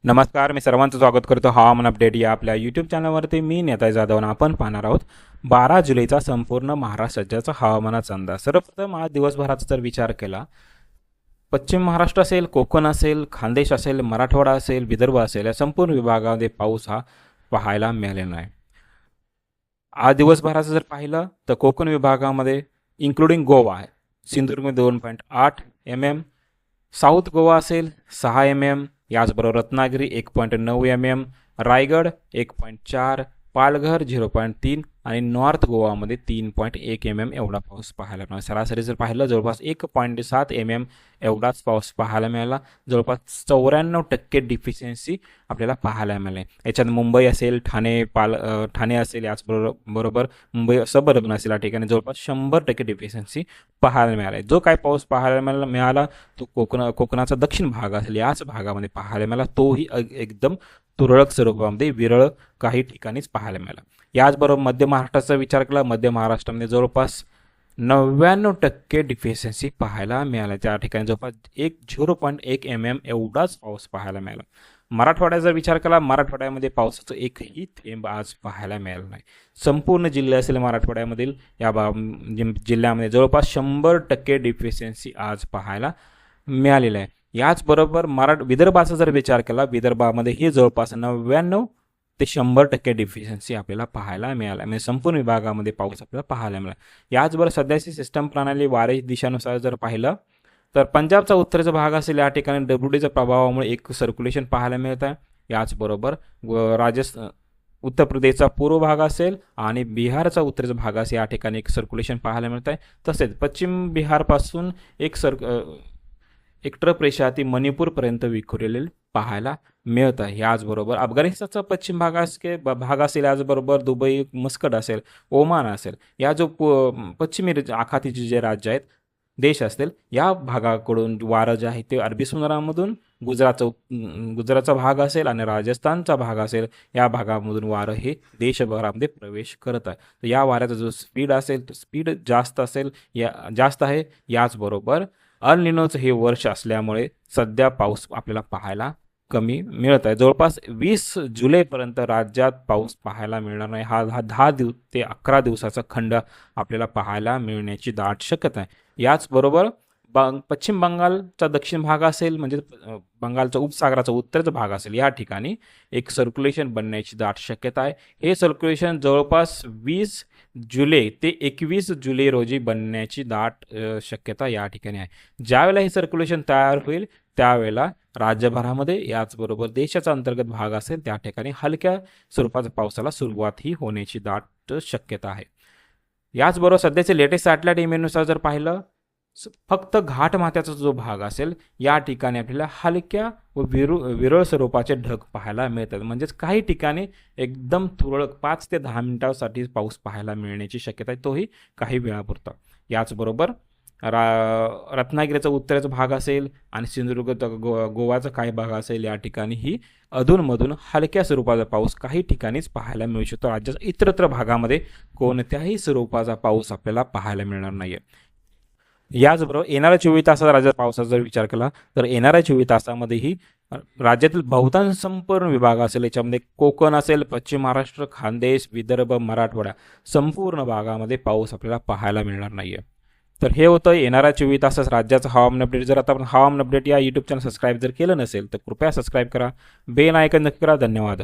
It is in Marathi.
नमस्कार, मी सर्वांचं स्वागत करतो हवामान अपडेट या आपल्या यूट्यूब चॅनलवरती. मी नेताय जाधव आणि आपण पाहणार आहोत 12 जुलैचा संपूर्ण महाराष्ट्र राज्याचा हवामानाचा अंदाज. सर्वप्रथम आज दिवसभराचा जर विचार केला, पश्चिम महाराष्ट्र असेल, कोकण असेल, खानदेश असेल, मराठवाडा असेल, विदर्भ असेल, या संपूर्ण विभागामध्ये पाऊस हा पाहायला मिळालेला आहे. आज दिवसभराचं जर पाहिलं तर कोकण विभागामध्ये इन्क्लुडिंग गोवा आहे, सिंधुदुर्गमध्ये 2.8 mm, साऊथ गोवा असेल 6 mm, याचबरोबर रत्नागिरी 1.9 mm, रायगड 1.4, पालघर 0.3 आणि नॉर्थ गोवामध्ये 3.1 mm एवढा पाऊस पाहायला मिळाला. सरासरी जर पाहिलं जवळपास 1.7 mm एवढाच पाऊस पाहायला मिळाला. जवळपास 94% डिफिशियन्सी आपल्याला पाहायला मिळाली. याच्यात मुंबई असेल, ठाणे असेल, याचबरोबर मुंबई सबअर्बन असेल, या ठिकाणी जवळपास 100% डिफिशियन्सी पाहायला मिळाला. जो काय पाऊस पाहायला मिळाला तो कोकणाचा दक्षिण भाग असेल याच भागामध्ये पाहायला मिळाला. तोही एकदम तुरळक स्वरूपामध्ये विरळ काही ठिकाणीच पाहायला मिळाला. याचबरोबर मध्य महाराष्ट्राचा विचार केला, मध्य महाराष्ट्रामध्ये जवळपास 99% डिफिशियन्सी पाहायला मिळाला. त्या ठिकाणी जवळपास 0.1 mm एवढाच पाऊस पाहायला मिळाला. मराठवाड्याचा विचार केला, मराठवाड्यामध्ये पावसाचं एकही थेंब आज पाहायला मिळालं नाही. संपूर्ण जिल्हे असेल मराठवाड्यामधील या जिल्ह्यामध्ये जवळपास 100% डिफिशियन्सी आज पाहायला मिळालेलं आहे. याचबरोबर विदर्भाचा जर विचार केला, विदर्भामध्ये हे जवळपास 99 ते 100% डिफिशियन्सी आपल्याला पाहायला मिळाला. म्हणजे संपूर्ण विभागामध्ये पाऊस आपल्याला पाहायला मिळाला. याचबरोबर सध्याची सिस्टम प्रणाली वारे दिशानुसार जर पाहिलं तर पंजाबचा उत्तरेचा भाग असेल, या ठिकाणी डब्ल्यूडीच्या प्रभावामुळे एक सर्क्युलेशन पाहायला मिळत आहे. याचबरोबर उत्तर प्रदेशचा पूर्व भाग असेल आणि बिहारचा उत्तरेचा भाग असेल, या ठिकाणी एक सर्क्युलेशन पाहायला मिळत आहे. तसेच पश्चिम बिहारपासून एक ट्रप रेषा ती मणिपूरपर्यंत विखुरलेली पाहायला मिळत आहे. याचबरोबर अफगाणिस्तानचा पश्चिम भाग असेल, याचबरोबर दुबई, मस्कट असेल, ओमान असेल, या जो पश्चिमी आखातीचे जे राज्य आहेत, देश असतील, या भागाकडून वारं जे आहे ते अरबी समुद्रामधून गुजरातचा भाग असेल आणि राजस्थानचा भाग असेल, या भागामधून वारं हे देशभरामध्ये प्रवेश करत आहे. तर या वाऱ्याचा जो स्पीड असेल तो स्पीड जास्त आहे. याचबरोबर अल निनोचं हे वर्ष असल्यामुळे सध्या पाऊस आपल्याला पाहायला कमी मिळत आहे. जवळपास 20 जुलैपर्यंत राज्यात पाऊस पाहायला मिळणार नाही. हा 10 ते 11 दिवसाचा खंड आपल्याला पाहायला मिळण्याची दाट शक्यता आहे. याचबरोबर पश्चिम बंगालचा दक्षिण भाग असेल, म्हणजे बंगालचा उपसागराचा उत्तरचा भाग असेल, या ठिकाणी एक सर्क्युलेशन बनण्याची दाट शक्यता आहे. हे सर्क्युलेशन जवळपास 20 जुलै ते 21 जुलै रोजी बनण्याची दाट शक्यता या ठिकाणी आहे. ज्यावेळेला हे सर्क्युलेशन तयार होईल त्यावेळेला राज्यभरामध्ये, याचबरोबर देशाचा अंतर्गत भाग असेल, त्या ठिकाणी हलक्या स्वरूपाच्या पावसाला सुरुवातही होण्याची दाट शक्यता आहे. याचबरोबर सध्याचे लेटेस्ट सॅटेलाइट इमेजनुसार जर पाहिलं, फक्त घाटमाथ्याचा जो भाग असेल या ठिकाणी आपल्याला हलक्या व विरळ स्वरूपाचे ढग पाहायला मिळतात. म्हणजेच काही ठिकाणी एकदम तुरळक 5 ते 10 मिनिटांसाठी पाऊस पाहायला मिळण्याची शक्यता आहे, तोही काही वेळापुरता. याचबरोबर रत्नागिरीचा उत्तरेचा भाग असेल आणि सिंधुदुर्ग गोवाचा काही भाग असेल, या ठिकाणी ही अधूनमधून हलक्या स्वरूपाचा पाऊस काही ठिकाणीच पाहायला मिळू शकतो. राज्याच्या इतरत्र भागामध्ये कोणत्याही स्वरूपाचा पाऊस आपल्याला पाहायला मिळणार नाही आहे. याचबरोबर येणाऱ्या 24 तासाचा राज्यात पावसाचा जर विचार केला तर येणाऱ्या 24 तासामध्येही राज्यातील बहुतांश संपूर्ण विभाग असेल, याच्यामध्ये कोकण असेल, पश्चिम महाराष्ट्र, खानदेश, विदर्भ, मराठवाडा संपूर्ण भागामध्ये पाऊस आपल्याला पाहायला मिळणार नाही आहे. तर हे होतं येणाऱ्या 24 तासात राज्याचं हवामान अपडेट. जर आता आपण हवामान अपडेट या यूट्यूब चॅनल सबस्क्राईब जर केलं नसेल तर कृपया सबस्क्राईब करा, बेल आयकॉन नक्की करा. धन्यवाद.